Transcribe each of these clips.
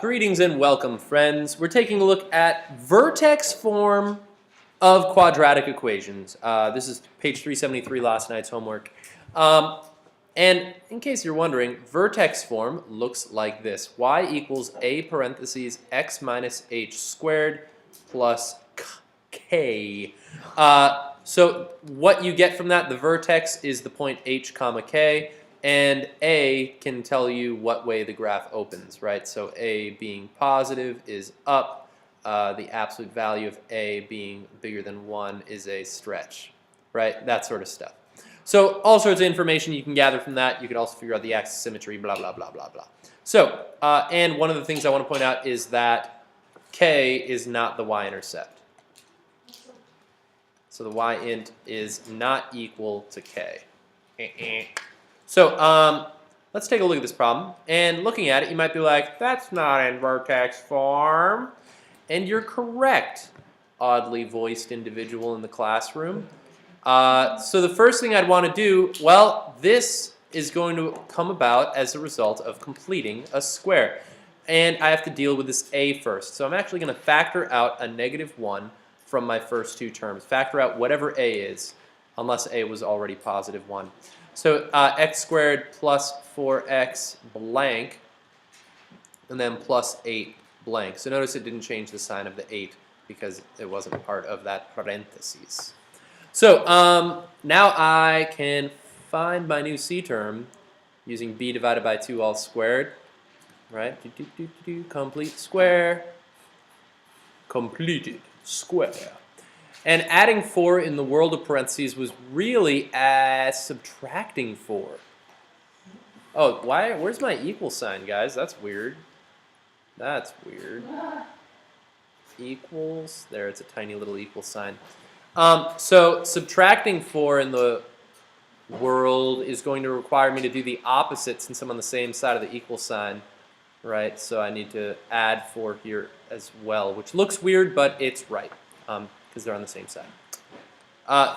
Greetings and welcome, friends. We're taking a look at vertex form of quadratic equations. This is page 373, last night's homework. And in case you're wondering, vertex form looks like this. Y equals a parentheses x minus h squared plus k. So what you get from that, the vertex is the point h comma k. And A can tell you what way the graph opens, right? So A being positive is up. The absolute value of A being bigger than 1 is a stretch, right? That sort of stuff. So all sorts of information you can gather from that. You can also figure out the axis symmetry, blah, blah, blah, blah, blah. So, and one of the things I want to point out is that K is not the y-intercept. So the y-int is not equal to K. So let's take a look at this problem. And looking at it, you might be like, that's not in vertex form. And you're correct, oddly voiced individual in the classroom. So the first thing I'd want to do, well, this is going to come about as a result of completing a square. And I have to deal with this a first. So I'm actually going to factor out a -1 from my first two terms. Factor out whatever a is, unless a was already positive 1. So x squared plus 4x blank, and then plus 8 blank. So notice it didn't change the sign of the 8 because it wasn't part of that parentheses. So now I can find my new c term using b divided by 2 all squared, right? Complete square, completed square. And adding 4 in the world of parentheses was really as subtracting 4. Oh, why? Where's my equal sign, guys? That's weird. That's weird. Equals. There, it's a tiny little equal sign. So subtracting 4 in the world is going to require me to do the opposite since I'm on the same side of the equal sign, right? So I need to add 4 here as well, which looks weird, but it's right. Because they're on the same side.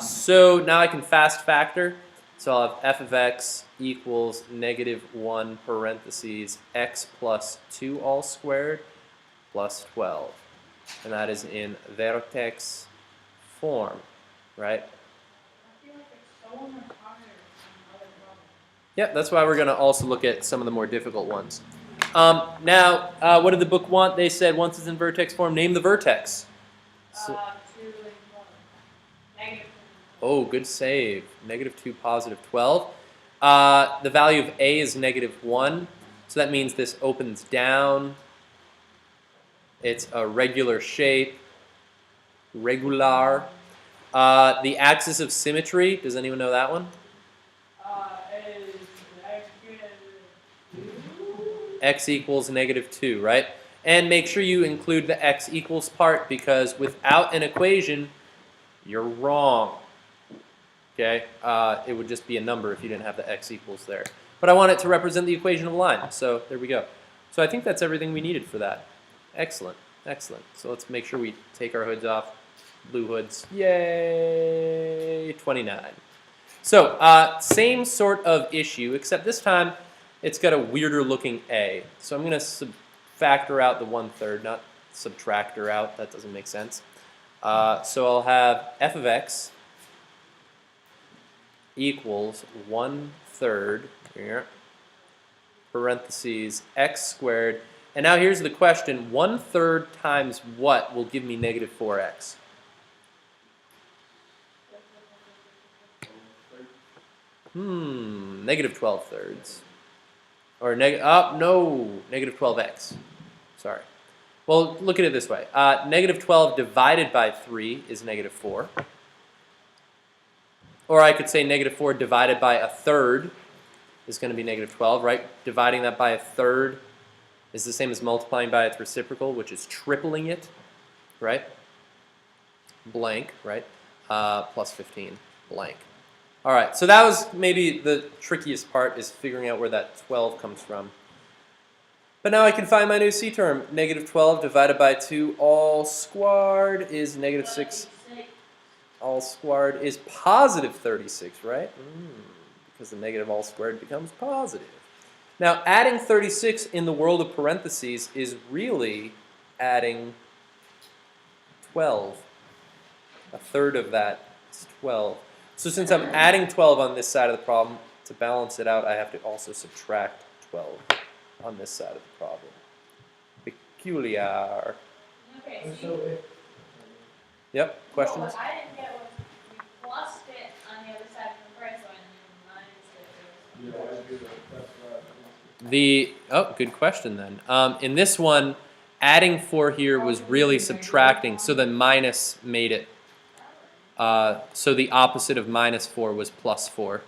So now I can fast factor. So I'll have f of x equals -1 parentheses x plus 2 all squared plus 12. And that is in vertex form, right? I feel like it's so much harder than other problems. Yep, that's why we're going to also look at some of the more difficult ones. Now, what did the book want? They said once it's in vertex form, name the vertex. So, oh, good save. -2, positive 12. The value of a is -1, so that means this opens down. It's a regular shape, regular. The axis of symmetry, does anyone know that one? Is X equals -2, right? And make sure you include the x equals part because without an equation, you're wrong. Okay? It would just be a number if you didn't have the x equals there. But I want it to represent the equation of a line. So there we go. So I think that's everything we needed for that. Excellent. Excellent. So let's make sure we take our hoods off. Blue hoods. Yay! 29. So same sort of issue, except this time it's got a weirder looking a. So I'm going to factor out the 1/3, not subtractor out. That doesn't make sense. So I'll have f of x equals 1/3 here, parentheses x squared. And now here's the question: 1/3 times what will give me -4x? -12 thirds. Or -12x. Sorry. Well, look at it this way. -12 divided by 3 is -4. Or I could say -4 divided by 1/3 is going to be -12, right? Dividing that by 1/3 is the same as multiplying by its reciprocal, which is tripling it, right? Blank, right? Plus 15, blank. All right, so that was maybe the trickiest part, is figuring out where that 12 comes from. But now I can find my new c term. -12 divided by 2 all squared is -6. All squared is positive 36, right? because the negative all squared becomes positive. Now, adding 36 in the world of parentheses is really adding 12. A third of that is 12. So since I'm adding 12 on this side of the problem, to balance it out, I have to also subtract 12 on this side of the problem. Peculiar. Okay, And so so if, Yep, questions? what I didn't get was you plussed it on the other side from the first one and you minused it. yeah, I do that, that's right. Good question then. In this one, adding 4 here was really subtracting, so then minus made it. So the opposite of minus 4 was plus 4.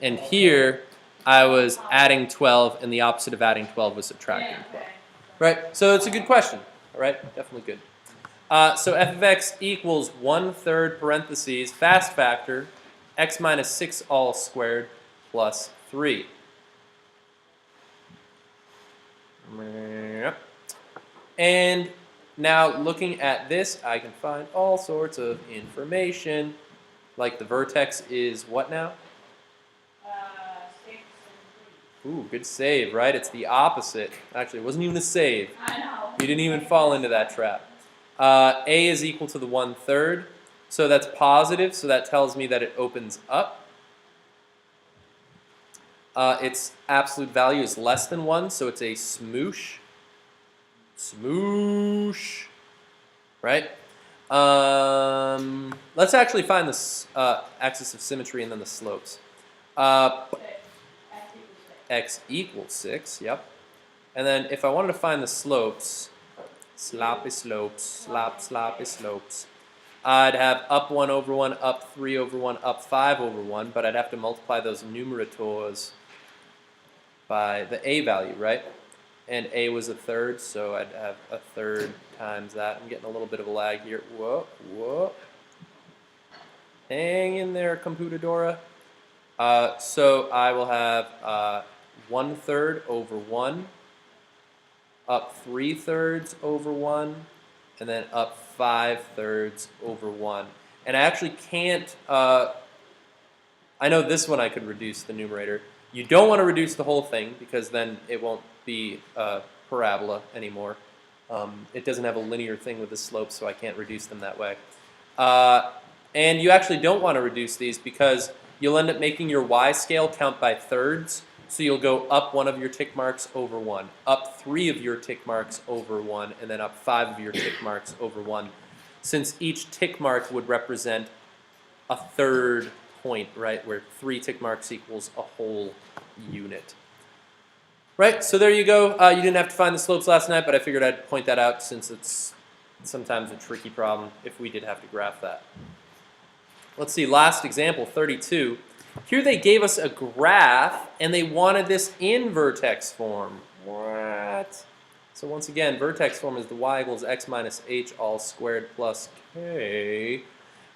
And here, I was adding 12, and the opposite of adding 12 was subtracting Yeah, 12. okay. Right, so it's a good question. All right, definitely good. So f of x equals 1/3 parentheses fast factor x minus 6 all squared plus 3. And now looking at this, I can find all sorts of information. Like the vertex is what now? 6 and Ooh, good save, right? It's the opposite. Actually, it wasn't even a save. 3. I know. You didn't even fall into that trap. A is equal to the 1/3. So that's positive, so that tells me that it opens up. Its absolute value is less than 1, so it's a smoosh. Smoosh. Right? Let's actually find the axis of symmetry and then the slopes. 6. X equals 6, yep. And then if I wanted to find the slopes, sloppy slopes, sloppy slopes, I'd have up 1 over 1, up 3 over 1, up 5 over 1, but I'd have to multiply those numerators by the a value, right? And a was 1/3, so I'd have 1/3 times that. I'm getting a little bit of a lag here. Whoa, whoa. Hang in there, computadora. So I will have 1/3 over 1, up 3/3 over 1, and then up 5/3 over 1. And I actually can't, I know this one I could reduce the numerator. You don't want to reduce the whole thing because then it won't be a parabola anymore. It doesn't have a linear thing with the slope, so I can't reduce them that way. And you actually don't want to reduce these because you'll end up making your y-scale count by thirds. So you'll go up 1 of your tick marks over 1, up 3 of your tick marks over 1, and then up 5 of your tick marks over 1. Since each tick mark would represent a third point, right, where 3 tick marks equals a whole unit. Right, so there you go. You didn't have to find the slopes last night, but I figured I'd point that out since it's sometimes a tricky problem if we did have to graph that. Let's see, last example, 32. Here they gave us a graph, and they wanted this in vertex form. What? So once again, vertex form is the y equals x minus h all squared plus k.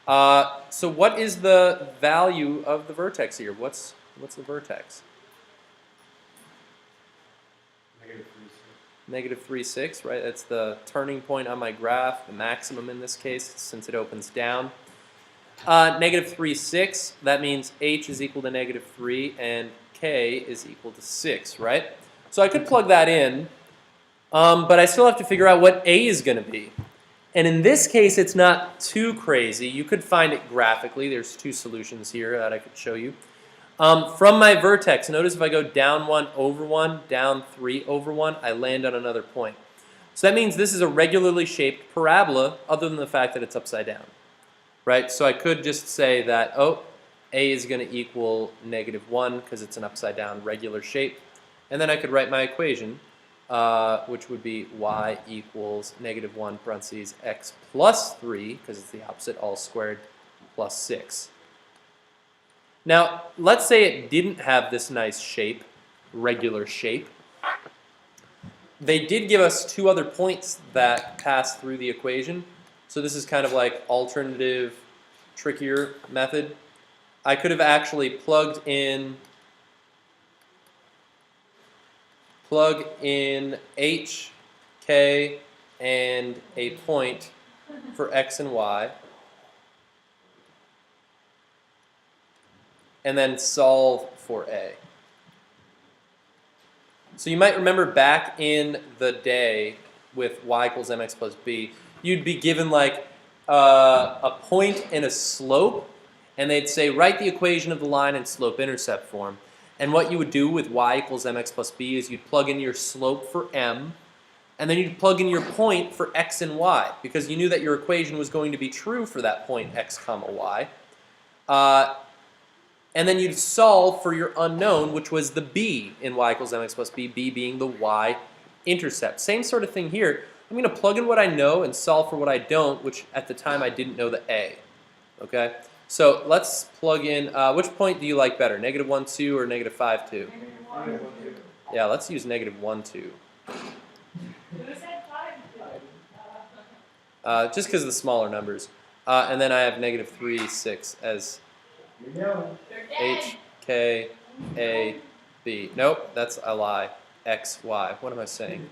So what is the value of the vertex here? What's the vertex? Negative 3, 6, right? That's the turning point on my graph, the maximum in this case, since it opens down. Negative 3, 6, that means h is equal to negative 3 and k is equal to 6, right? So I could plug that in, but I still have to figure out what a is going to be. And in this case, it's not too crazy. You could find it graphically. There's 2 solutions here that I could show you. From my vertex, notice if I go down 1 over 1, down 3 over 1, I land on another point. So that means this is a regularly shaped parabola other than the fact that it's upside down. Right? So I could just say that, oh, a is going to equal negative 1 because it's an upside down regular shape. And then I could write my equation, which would be y equals negative 1 parentheses x plus 3, because it's the opposite, all squared, plus 6. Now, let's say it didn't have this nice shape, regular shape. They did give us 2 other points that pass through the equation. So this is kind of like alternative, trickier method. I could have actually plug in h, k, and a point for x and y. and then solve for a. So you might remember back in the day with y equals mx plus b, you'd be given like a point and a slope, and they'd say write the equation of the line in slope-intercept form. And what you would do with y equals mx plus b is you'd plug in your slope for m, and then you'd plug in your point for x and y, because you knew that your equation was going to be true for that point x comma y. And then you'd solve for your unknown, which was the b in y equals mx plus b, b being the y-intercept. Same sort of thing here. I'm going to plug in what I know and solve for what I don't, which at the time I didn't know the a. Okay? So let's plug in, which point do you like better, -1, 2, or -5, 2? Yeah, let's use -1, 2. Who said 5? Just because of the smaller numbers. And then I have -3, 6 as You know. They're dead. H, K, A, B. Nope, that's a lie. X, Y. What am I saying?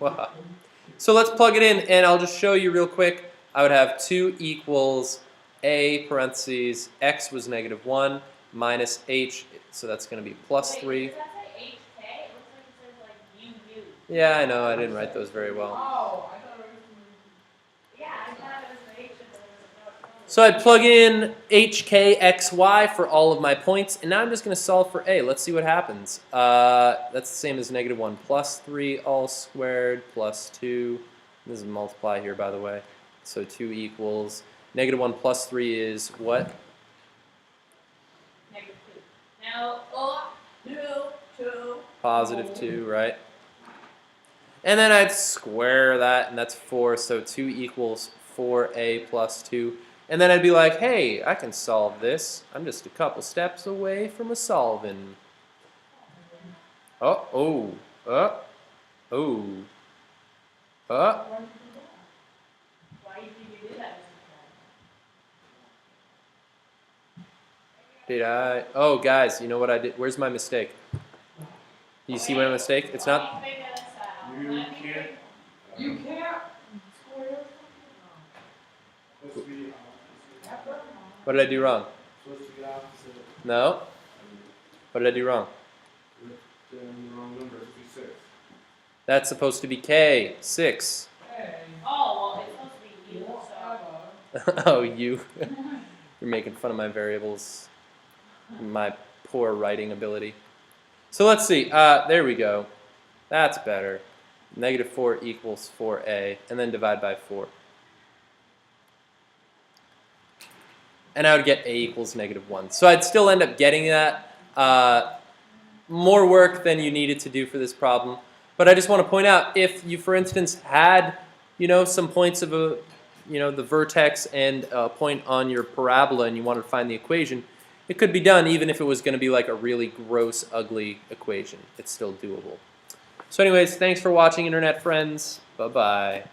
So let's plug it in, and I'll just show you real quick. I would have 2 equals A parentheses, X was -1, minus H, so that's going to be +3. Wait, does that say HK? It looks like it says like UU. Yeah, I know, I didn't write those very well. Oh, I thought it was. Yeah, I thought it was the H and there was no. So I'd plug in HK, XY for all of my points, and now I'm just going to solve for A. Let's see what happens. That's the same as -1 plus 3 all squared plus 2. This is multiply here, by the way. So 2 equals -1 plus 3 is what? -2. Now, 2. Positive 2, right? And then I'd square that, and that's 4. So 2 equals 4A plus 2. And then I'd be like, hey, I can solve this. I'm just a couple steps away from a solving. Oh. Why do you think you do that? Did I? Oh, guys, you know what I did? Where's my mistake? You see my mistake? It's not. Let me figure this out. You Let me can't. figure- You can't. Supposed to be opposite. What did I do wrong? Supposed to be opposite. No? What did I do wrong? Then the wrong number. It's 6. That's supposed to be K, 6. Oh, well, it's supposed to be U, so. Oh, you. You're making fun of my variables. My poor writing ability. So let's see. There we go. That's better. -4 equals 4A, and then divide by 4. And I would get A equals -1. So I'd still end up getting that. More work than you needed to do for this problem. But I just want to point out, if you, for instance, had, some points of a, the vertex and a point on your parabola, and you wanted to find the equation, it could be done even if it was going to be like a really gross, ugly equation. It's still doable. So anyways, thanks for watching, internet friends. Bye-bye.